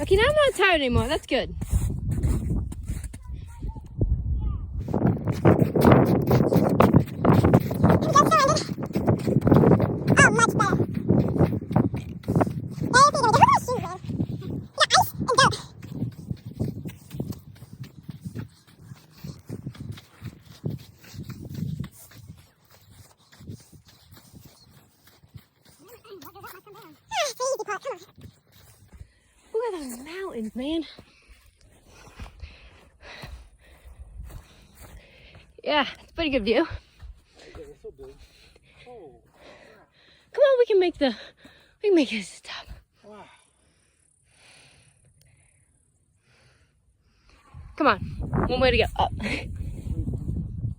Okay, now I'm not tired anymore. That's good. Oh, much better. Look at those mountains, man. Yeah, it's a pretty good view. Come on, we can make it stop. Wow. Come on, one way to go up.